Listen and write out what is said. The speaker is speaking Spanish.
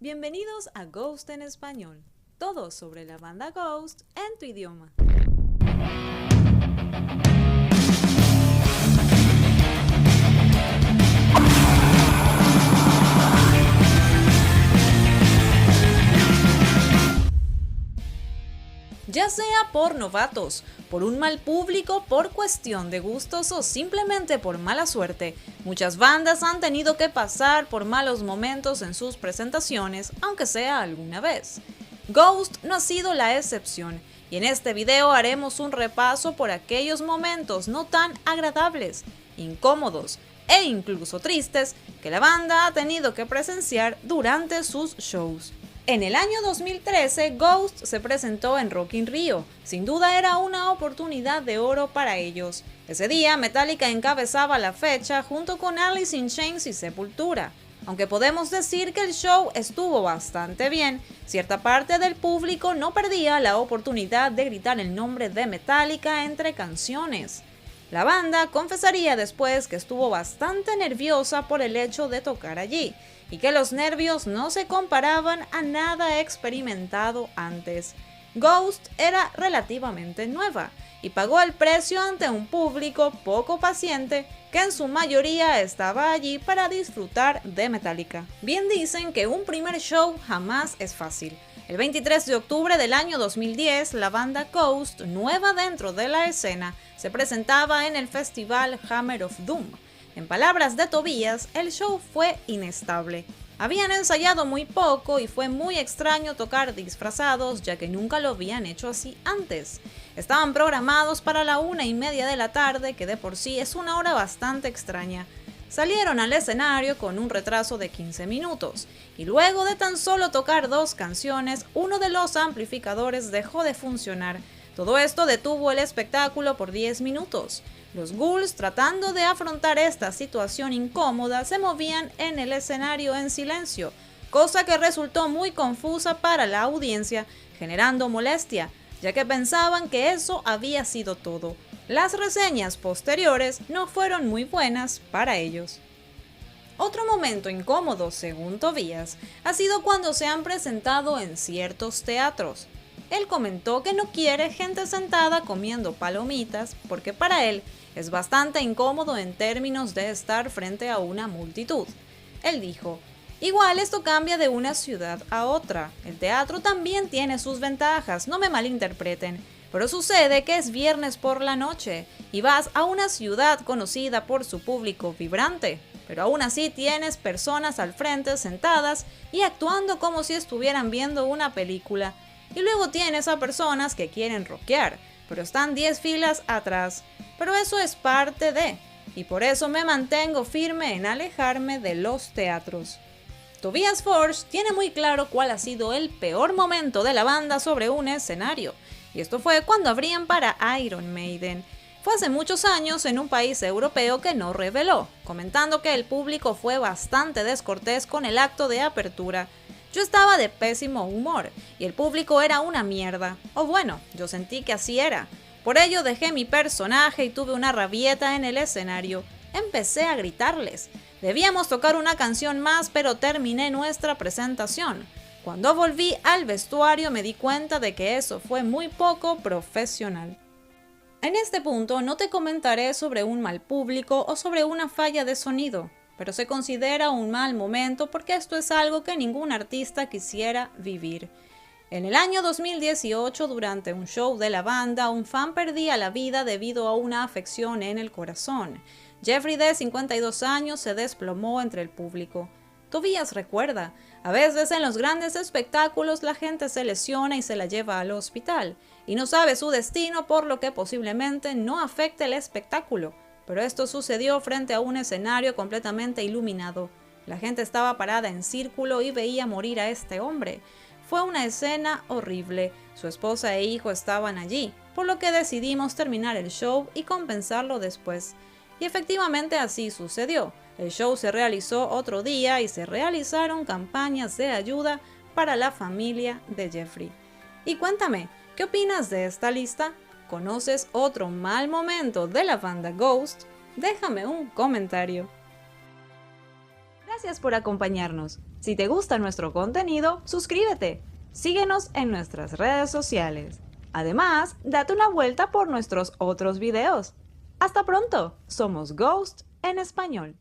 Bienvenidos a Ghost en Español, todo sobre la banda Ghost en tu idioma. Ya sea por novatos, por un mal público, por cuestión de gustos o simplemente por mala suerte, muchas bandas han tenido que pasar por malos momentos en sus presentaciones, aunque sea alguna vez. Ghost no ha sido la excepción, y en este video haremos un repaso por aquellos momentos no tan agradables, incómodos e incluso tristes que la banda ha tenido que presenciar durante sus shows. En el año 2013, Ghost se presentó en Rock in Rio. Sin duda era una oportunidad de oro para ellos. Ese día, Metallica encabezaba la fecha junto con Alice in Chains y Sepultura. Aunque podemos decir que el show estuvo bastante bien, cierta parte del público no perdía la oportunidad de gritar el nombre de Metallica entre canciones. La banda confesaría después que estuvo bastante nerviosa por el hecho de tocar allí, y que los nervios no se comparaban a nada experimentado antes. Ghost era relativamente nueva y pagó el precio ante un público poco paciente que en su mayoría estaba allí para disfrutar de Metallica. Bien dicen que un primer show jamás es fácil. El 23 de octubre del año 2010, la banda Ghost, nueva dentro de la escena, se presentaba en el festival Hammer of Doom. En palabras de Tobias, el show fue inestable. Habían ensayado muy poco y fue muy extraño tocar disfrazados, ya que nunca lo habían hecho así antes. Estaban programados para la 1:30 de la tarde, que de por sí es una hora bastante extraña. Salieron al escenario con un retraso de 15 minutos, y luego de tan solo tocar 2 canciones, uno de los amplificadores dejó de funcionar. Todo esto detuvo el espectáculo por 10 minutos. Los Ghouls, tratando de afrontar esta situación incómoda, se movían en el escenario en silencio, cosa que resultó muy confusa para la audiencia, generando molestia, ya que pensaban que eso había sido todo. Las reseñas posteriores no fueron muy buenas para ellos. Otro momento incómodo, según Tobias, ha sido cuando se han presentado en ciertos teatros. Él comentó que no quiere gente sentada comiendo palomitas porque para él es bastante incómodo en términos de estar frente a una multitud. Él dijo: igual esto cambia de una ciudad a otra. El teatro también tiene sus ventajas, no me malinterpreten. Pero sucede que es viernes por la noche y vas a una ciudad conocida por su público vibrante. Pero aún así tienes personas al frente sentadas y actuando como si estuvieran viendo una película. Y luego tienes a personas que quieren rockear, pero están 10 filas atrás. Pero eso es parte de, y por eso me mantengo firme en alejarme de los teatros. Tobias Forge tiene muy claro cuál ha sido el peor momento de la banda sobre un escenario, y esto fue cuando abrían para Iron Maiden. Fue hace muchos años en un país europeo que no reveló, comentando que el público fue bastante descortés con el acto de apertura. Yo estaba de pésimo humor y el público era una mierda, o bueno, yo sentí que así era. Por ello dejé mi personaje y tuve una rabieta en el escenario. Empecé a gritarles. Debíamos tocar una canción más, pero terminé nuestra presentación. Cuando volví al vestuario me di cuenta de que eso fue muy poco profesional. En este punto no te comentaré sobre un mal público o sobre una falla de sonido, pero se considera un mal momento porque esto es algo que ningún artista quisiera vivir. En el año 2018, durante un show de la banda, un fan perdía la vida debido a una afección en el corazón. Jeffrey, de 52 años, se desplomó entre el público. Tobias recuerda: a veces en los grandes espectáculos la gente se lesiona y se la lleva al hospital, y no sabe su destino, por lo que posiblemente no afecte el espectáculo. Pero esto sucedió frente a un escenario completamente iluminado. La gente estaba parada en círculo y veía morir a este hombre. Fue una escena horrible. Su esposa e hijo estaban allí, por lo que decidimos terminar el show y compensarlo después. Y efectivamente así sucedió. El show se realizó otro día y se realizaron campañas de ayuda para la familia de Jeffrey. Y cuéntame, ¿qué opinas de esta lista? ¿Conoces otro mal momento de la banda Ghost? Déjame un comentario. Gracias por acompañarnos. Si te gusta nuestro contenido, suscríbete. Síguenos en nuestras redes sociales. Además, date una vuelta por nuestros otros videos. Hasta pronto, somos Ghost en español.